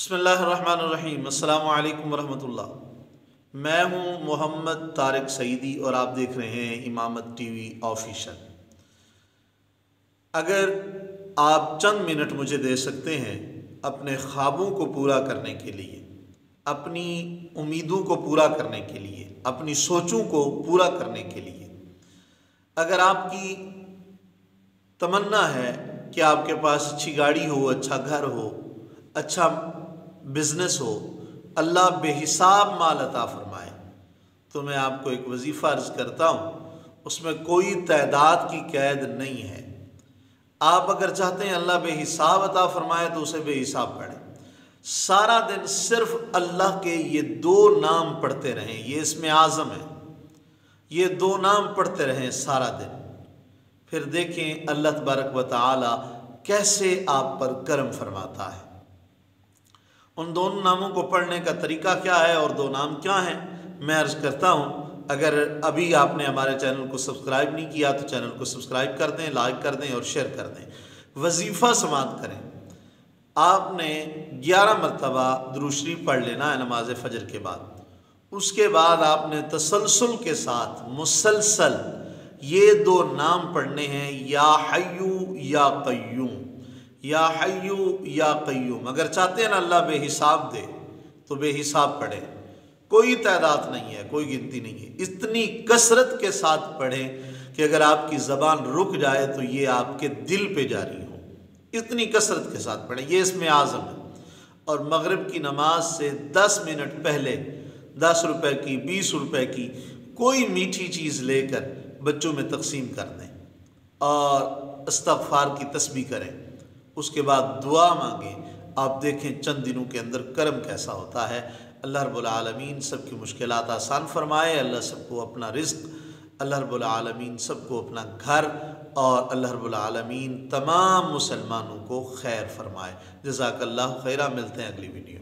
بسم اللہ الرحمن الرحیم۔ السلام علیکم ورحمۃ اللہ۔ میں ہوں محمد طارق سعیدی اور آپ دیکھ رہے ہیں امامت ٹی وی آفیشل۔ اگر آپ چند منٹ مجھے دے سکتے ہیں اپنے خوابوں کو پورا کرنے کے لیے، اپنی امیدوں کو پورا کرنے کے لیے، اپنی سوچوں کو پورا کرنے کے لیے، اگر آپ کی تمنا ہے کہ آپ کے پاس اچھی گاڑی ہو، اچھا گھر ہو، اچھا بزنس ہو، اللہ بے حساب مال عطا فرمائے، تو میں آپ کو ایک وظیفہ عرض کرتا ہوں، اس میں کوئی تعداد کی قید نہیں ہے۔ آپ اگر چاہتے ہیں اللہ بے حساب عطا فرمائے تو اسے بے حساب پڑھیں، سارا دن صرف اللہ کے یہ دو نام پڑھتے رہیں، یہ اسم اعظم ہے، یہ دو نام پڑھتے رہیں سارا دن، پھر دیکھیں اللہ تبارک و تعالی کیسے آپ پر کرم فرماتا ہے۔ ان دونوں ناموں کو پڑھنے کا طریقہ کیا ہے اور دو نام کیا ہیں، میں عرض کرتا ہوں۔ اگر ابھی آپ نے ہمارے چینل کو سبسکرائب نہیں کیا تو چینل کو سبسکرائب کر دیں، لائک کر دیں اور شیئر کر دیں۔ وظیفہ سماعت کریں۔ آپ نے 11 مرتبہ درود شریف پڑھ لینا ہے نماز فجر کے بعد۔ اس کے بعد آپ نے تسلسل کے ساتھ مسلسل یہ دو نام پڑھنے ہیں، یا حیو یا قیوم، یا حیو یا قیوم۔ اگر چاہتے ہیں نا اللہ بے حساب دے تو بے حساب پڑھیں، کوئی تعداد نہیں ہے، کوئی گنتی نہیں ہے، اتنی کثرت کے ساتھ پڑھیں کہ اگر آپ کی زبان رک جائے تو یہ آپ کے دل پہ جاری ہو، اتنی کثرت کے ساتھ پڑھیں، یہ اسم اعظم ہے۔ اور مغرب کی نماز سے 10 منٹ پہلے 10 روپے کی، 20 روپے کی کوئی میٹھی چیز لے کر بچوں میں تقسیم کر دیں اور استغفار کی تسبیح کریں، اس کے بعد دعا مانگیں۔ آپ دیکھیں چند دنوں کے اندر کرم کیسا ہوتا ہے۔ اللہ رب العالمین سب کی مشکلات آسان فرمائے، اللہ سب کو اپنا رزق، اللہ رب العالمین سب کو اپنا گھر، اور اللہ رب العالمین تمام مسلمانوں کو خیر فرمائے۔ جزاک اللہ خیرہ۔ ملتے ہیں اگلی ویڈیو۔